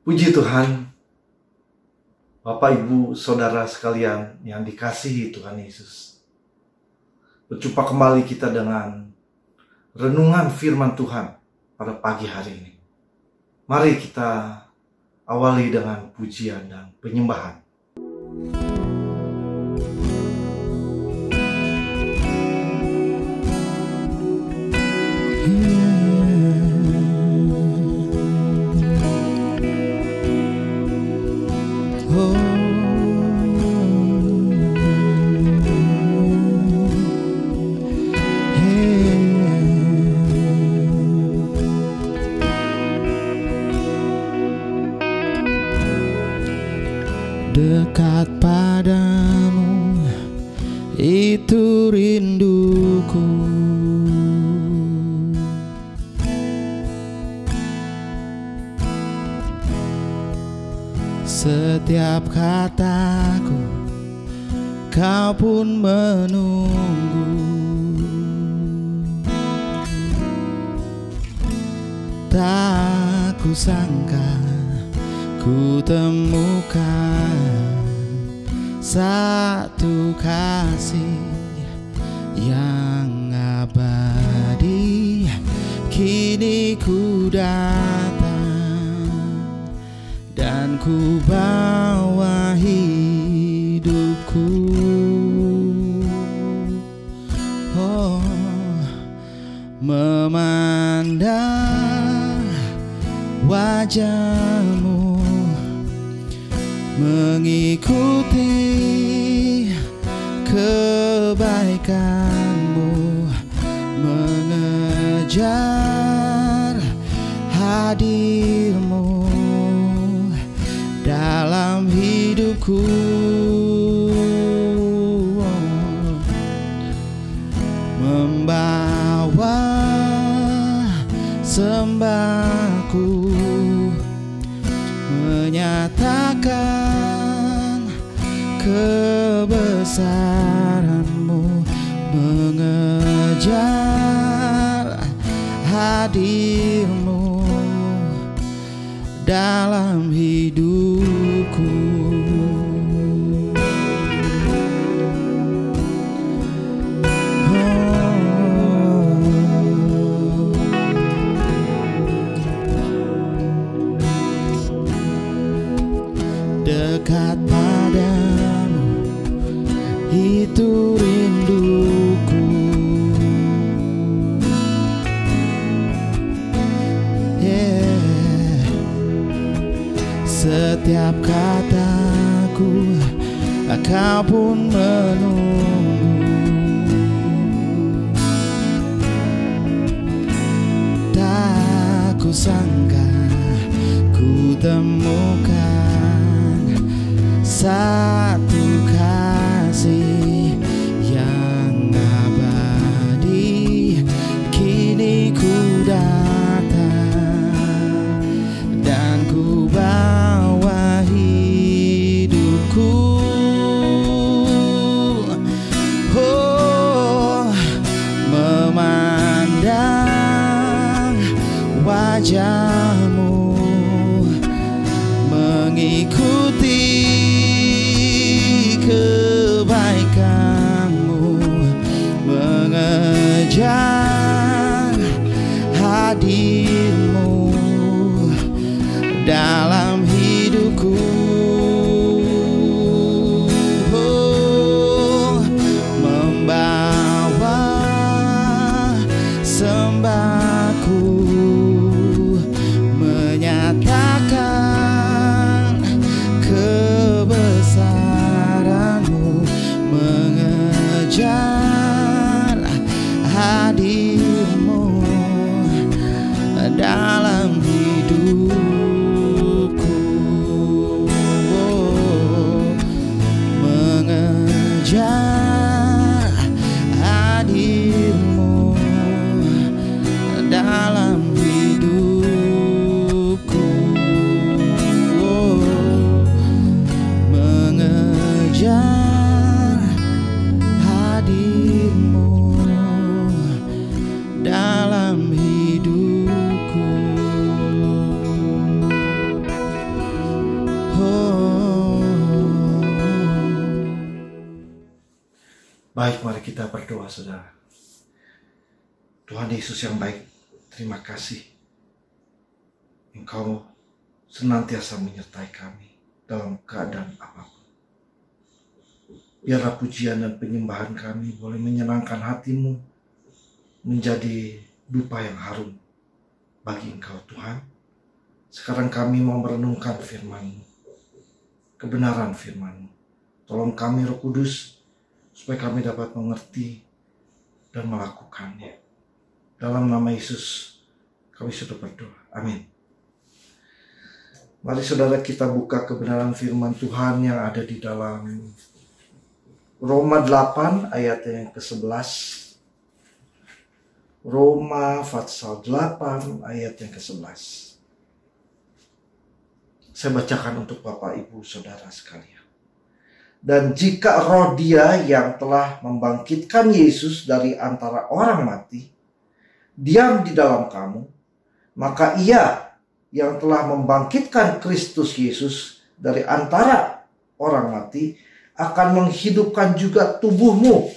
Puji Tuhan, Bapak, Ibu, Saudara sekalian yang dikasihi Tuhan Yesus. Berjumpa kembali kita dengan renungan firman Tuhan pada pagi hari ini. Mari kita awali dengan pujian dan penyembahan. Dekat padamu, itu rinduku. Setiap kataku, kau pun menunggu. Tak kusangka ku temukan satu kasih yang abadi. Kini ku datang dan ku bawa hidupku. Oh, memandang wajahmu, mengikuti kebaikanmu, mengejar hadirmu dalam hidupku. Membawa sembahku, menyatakan kebesaranmu, mengejar hadirmu dalam hidupku. Dekat padamu, itu rinduku. Setiap kataku, kau pun menunggu. Tak kusangka ku temukan satu kasih yang abadi. Kini ku datang dan ku bawa hidupku. Oh, memandang wajahmu, mengikuti kebaikanmu, mengejar hadirmu dalam hidupku. Oh, membawa sembahku, menyatakan kebesaranmu, mengejar hadirmu dalam hidupku. Baik, mari kita berdoa, saudara. Tuhan Yesus yang baik, terima kasih. Engkau senantiasa menyertai kami dalam keadaan apapun. Biarlah pujian dan penyembahan kami boleh menyenangkan hatimu, menjadi dupa yang harum bagi Engkau, Tuhan. Sekarang kami mau merenungkan firman-Mu, kebenaran firman-Mu. Tolong kami, Roh Kudus, supaya kami dapat mengerti dan melakukannya. Dalam nama Yesus kami sudah berdoa. Amin. Mari saudara kita buka kebenaran firman Tuhan yang ada di dalam Roma 8 ayat yang ke-11. Roma pasal 8 ayat yang ke-11. Saya bacakan untuk Bapak, Ibu, Saudara sekalian. Dan jika roh Dia yang telah membangkitkan Yesus dari antara orang mati diam di dalam kamu, maka Ia yang telah membangkitkan Kristus Yesus dari antara orang mati akan menghidupkan juga tubuhmu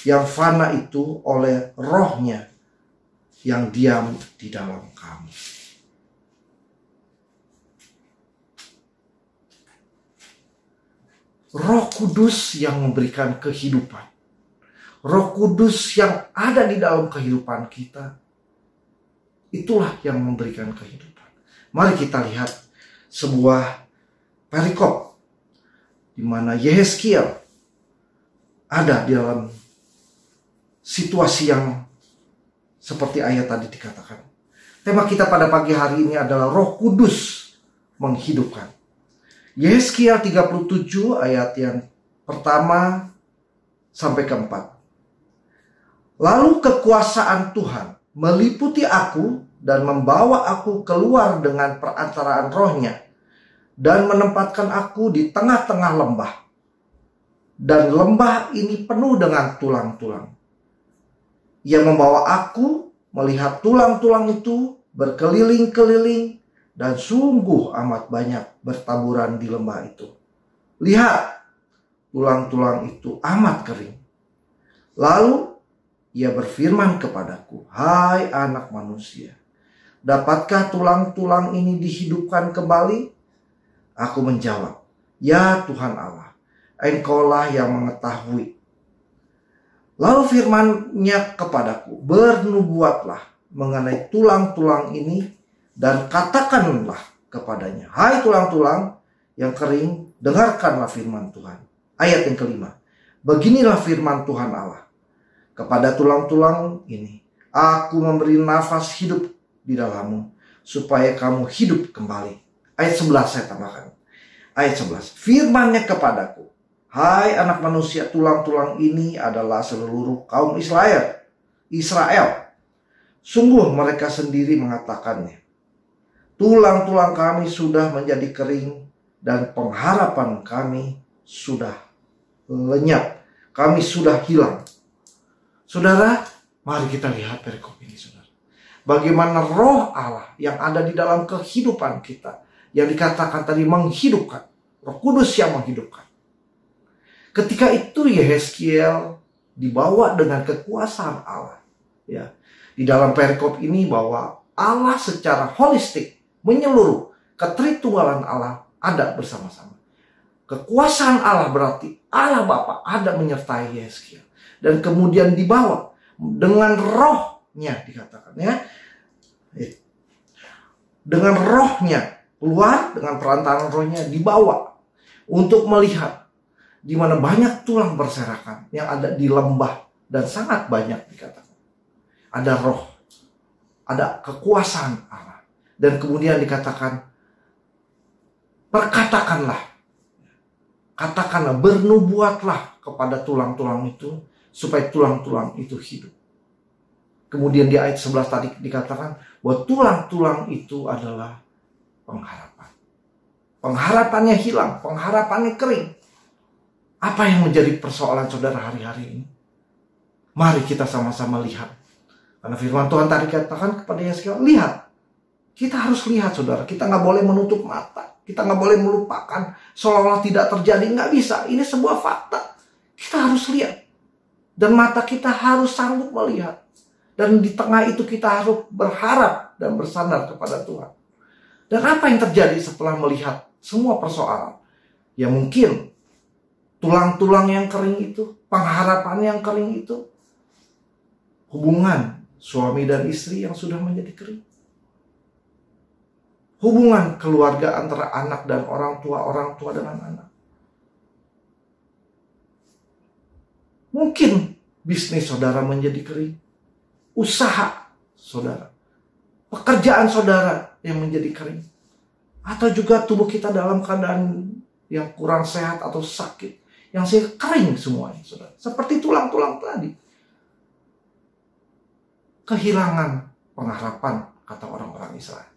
yang fana itu oleh rohnya yang diam di dalam kamu. Roh Kudus yang memberikan kehidupan. Roh Kudus yang ada di dalam kehidupan kita. Itulah yang memberikan kehidupan. Mari kita lihat sebuah perikop di mana Yehezkiel ada di dalam situasi yang seperti ayat tadi dikatakan. Tema kita pada pagi hari ini adalah Roh Kudus menghidupkan. Yehezkiel 37 ayat yang pertama sampai keempat. Lalu kekuasaan Tuhan meliputi aku dan membawa aku keluar dengan perantaraan rohnya dan menempatkan aku di tengah-tengah lembah. Dan lembah ini penuh dengan tulang-tulang. Ia membawa aku melihat tulang-tulang itu berkeliling-keliling dan sungguh amat banyak bertaburan di lembah itu. Lihat, tulang-tulang itu amat kering. Lalu Ia berfirman kepadaku, hai anak manusia, dapatkah tulang-tulang ini dihidupkan kembali? Aku menjawab, ya Tuhan Allah, Engkaulah yang mengetahui. Lalu firman-Nya kepadaku, bernubuatlah mengenai tulang-tulang ini dan katakanlah kepadanya, hai tulang-tulang yang kering, dengarkanlah firman Tuhan. Ayat yang kelima, beginilah firman Tuhan Allah. Kepada tulang-tulang ini, aku memberi nafas hidup di dalammu, supaya kamu hidup kembali. Ayat 11 saya tambahkan. Ayat 11, firman-Nya kepadaku, hai anak manusia, tulang-tulang ini adalah seluruh kaum Israel. Sungguh mereka sendiri mengatakannya. Tulang-tulang kami sudah menjadi kering, dan pengharapan kami sudah lenyap. Kami sudah hilang. Saudara, mari kita lihat perikop ini, saudara. Bagaimana roh Allah yang ada di dalam kehidupan kita, yang dikatakan tadi menghidupkan. Roh Kudus yang menghidupkan. Ketika itu Yehezkiel dibawa dengan kekuasaan Allah. Ya, di dalam perikop ini bahwa Allah secara holistik, menyeluruh, ketritunggalan Allah ada bersama-sama. Kekuasaan Allah berarti Allah Bapa ada menyertai Yehezkiel. Dan kemudian dibawa dengan rohnya, dikatakan ya. Dengan rohnya keluar, dengan perantaraan rohnya dibawa untuk melihat di mana banyak tulang berserakan yang ada di lembah, dan sangat banyak dikatakan. Ada roh, ada kekuasaan Allah. Dan kemudian dikatakan, perkatakanlah, katakanlah, bernubuatlah kepada tulang-tulang itu, supaya tulang-tulang itu hidup. Kemudian di ayat 11 tadi dikatakan bahwa tulang-tulang itu adalah pengharapan. Pengharapannya hilang, pengharapannya kering. Apa yang menjadi persoalan saudara hari-hari ini? Mari kita sama-sama lihat. Karena firman Tuhan tadi katakan kepada Yehezkiel, lihat. Kita harus lihat, saudara. Kita nggak boleh menutup mata. Kita nggak boleh melupakan seolah-olah tidak terjadi. Nggak bisa. Ini sebuah fakta. Kita harus lihat. Dan mata kita harus sanggup melihat. Dan di tengah itu kita harus berharap dan bersandar kepada Tuhan. Dan apa yang terjadi setelah melihat semua persoalan? Ya mungkin tulang-tulang yang kering itu, pengharapan yang kering itu, hubungan suami dan istri yang sudah menjadi kering. Hubungan keluarga antara anak dan orang tua dengan anak. Mungkin bisnis saudara menjadi kering. Usaha saudara. Pekerjaan saudara yang menjadi kering. Atau juga tubuh kita dalam keadaan yang kurang sehat atau sakit. Yang kering semuanya saudara. Seperti tulang-tulang tadi. Kehilangan pengharapan, kata orang-orang Israel.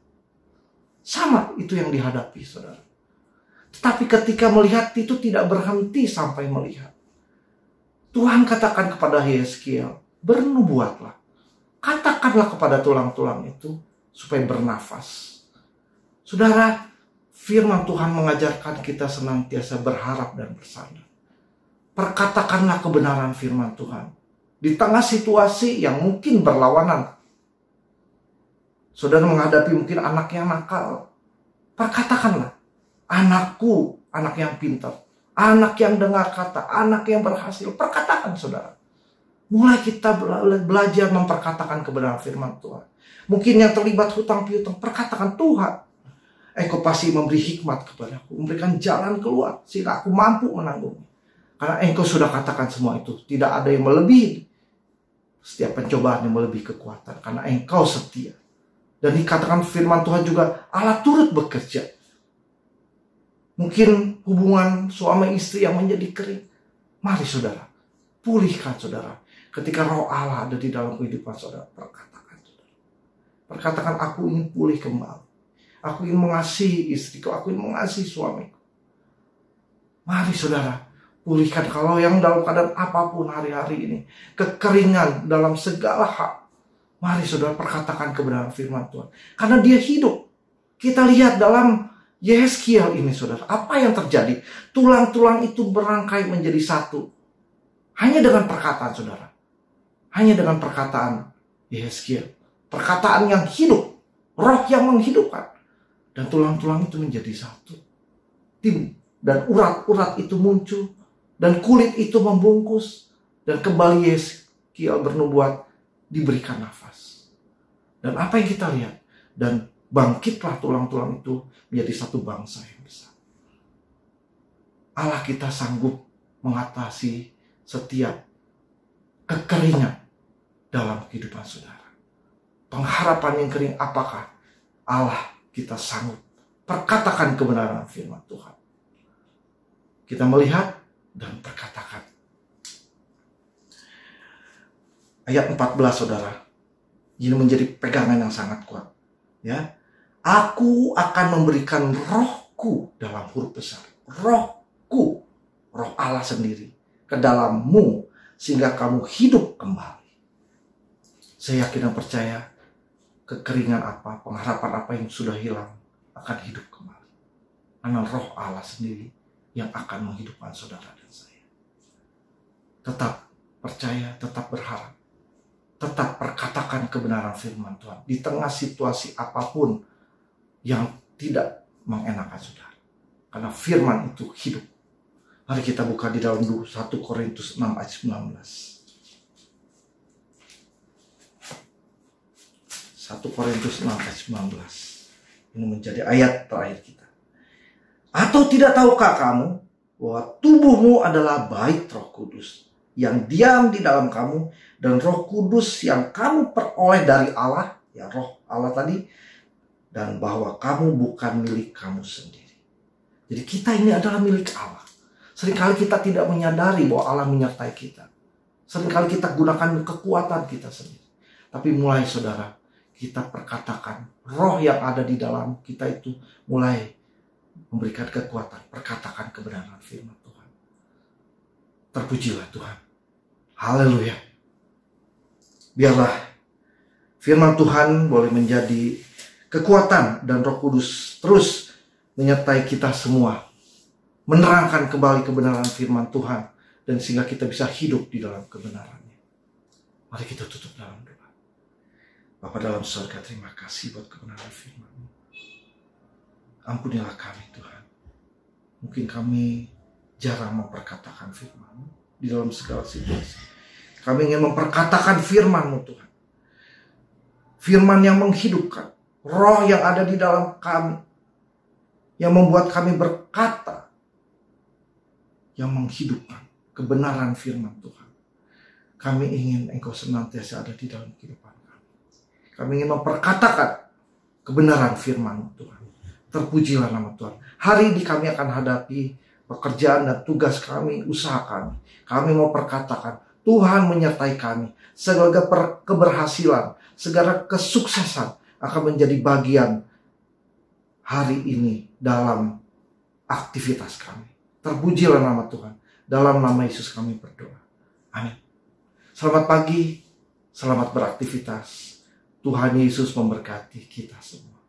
Sama itu yang dihadapi saudara. Tetapi ketika melihat itu tidak berhenti sampai melihat. Tuhan katakan kepada Yeskiel, bernubuatlah. Katakanlah kepada tulang-tulang itu supaya bernafas. Saudara, firman Tuhan mengajarkan kita senantiasa berharap dan bersandar. Perkatakanlah kebenaran firman Tuhan. Di tengah situasi yang mungkin berlawanan. Saudara menghadapi mungkin anak yang nakal. Perkatakanlah, anakku, anak yang pintar. Anak yang dengar kata, anak yang berhasil. Perkatakan saudara. Mulai kita belajar memperkatakan kebenaran firman Tuhan. Mungkin yang terlibat hutang piutang, perkatakan, Tuhan, Engkau pasti memberi hikmat kepadaku, memberikan jalan keluar sehingga aku mampu menanggungnya. Karena Engkau sudah katakan semua itu. Tidak ada yang melebihi. Setiap pencobaan yang melebihi kekuatan. Karena Engkau setia. Dan dikatakan firman Tuhan juga, Allah turut bekerja. Mungkin hubungan suami istri yang menjadi kering. Mari saudara, pulihkan saudara. Ketika roh Allah ada di dalam kehidupan saudara, perkatakan saudara. Perkatakan, aku ingin pulih kembali. Aku ingin mengasihi istriku, aku ingin mengasihi suamiku. Mari saudara, pulihkan. Kalau yang dalam keadaan apapun hari-hari ini, kekeringan dalam segala hal, mari saudara perkatakan kebenaran firman Tuhan. Karena dia hidup. Kita lihat dalam Yeskiel ini saudara, apa yang terjadi? Tulang-tulang itu berangkai menjadi satu. Hanya dengan perkataan saudara. Hanya dengan perkataan Yeskiel. Perkataan yang hidup. Roh yang menghidupkan. Dan tulang-tulang itu menjadi satu. Tim dan urat-urat itu muncul. Dan kulit itu membungkus. Dan kembali Yeskiel bernubuat, diberikan nafas. Dan apa yang kita lihat? Dan bangkitlah tulang-tulang itu menjadi satu bangsa yang besar. Allah kita sanggup mengatasi setiap kekeringan dalam kehidupan saudara. Pengharapan yang kering apakah? Allah kita sanggup. Perkatakan kebenaran firman Tuhan. Kita melihat dan perkatakan. Ayat 14 saudara. Ini menjadi pegangan yang sangat kuat. Ya. Aku akan memberikan rohku dalam huruf besar. Rohku. Roh Allah sendiri. Ke dalammu. Sehingga kamu hidup kembali. Saya yakin dan percaya. Kekeringan apa, pengharapan apa yang sudah hilang. Akan hidup kembali. Karena roh Allah sendiri. Yang akan menghidupkan saudara dan saya. Tetap percaya, tetap berharap. Tetap perkatakan kebenaran firman Tuhan. Di tengah situasi apapun yang tidak mengenakan saudara. Karena firman itu hidup. Mari kita buka di dalam 1 Korintus 6 ayat 19. 1 Korintus 6 ayat 19. Ini menjadi ayat terakhir kita. Atau tidak tahukah kamu bahwa tubuhmu adalah bait Roh Kudus yang diam di dalam kamu, dan Roh Kudus yang kamu peroleh dari Allah, ya roh Allah tadi, dan bahwa kamu bukan milik kamu sendiri. Jadi kita ini adalah milik Allah. Seringkali kita tidak menyadari bahwa Allah menyertai kita. Seringkali kita gunakan kekuatan kita sendiri. Tapi mulai saudara, kita perkatakan, roh yang ada di dalam kita itu mulai memberikan kekuatan. Perkatakan kebenaran firman Tuhan. Terpujilah Tuhan. Haleluya. Biarlah firman Tuhan boleh menjadi kekuatan dan Roh Kudus terus menyertai kita semua. Menerangkan kembali kebenaran firman Tuhan dan sehingga kita bisa hidup di dalam kebenarannya. Mari kita tutup dalam doa. Bapa dalam surga, terima kasih buat kebenaran firman-Mu. Ampunilah kami Tuhan. Mungkin kami jarang memperkatakan firman-Mu di dalam segala situasi. Kami ingin memperkatakan firman-Mu Tuhan. Firman yang menghidupkan. Roh yang ada di dalam kami. Yang membuat kami berkata. Yang menghidupkan kebenaran firman Tuhan. Kami ingin Engkau senantiasa ada di dalam kehidupan kami. Kami ingin memperkatakan kebenaran firman Tuhan. Terpujilah nama Tuhan. Hari ini kami akan hadapi pekerjaan dan tugas kami, usaha kami. Kami mau perkatakan, Tuhan menyertai kami. Segala keberhasilan, segala kesuksesan akan menjadi bagian hari ini dalam aktivitas kami. Terpujilah nama Tuhan. Dalam nama Yesus kami berdoa. Amin. Selamat pagi, selamat beraktivitas. Tuhan Yesus memberkati kita semua.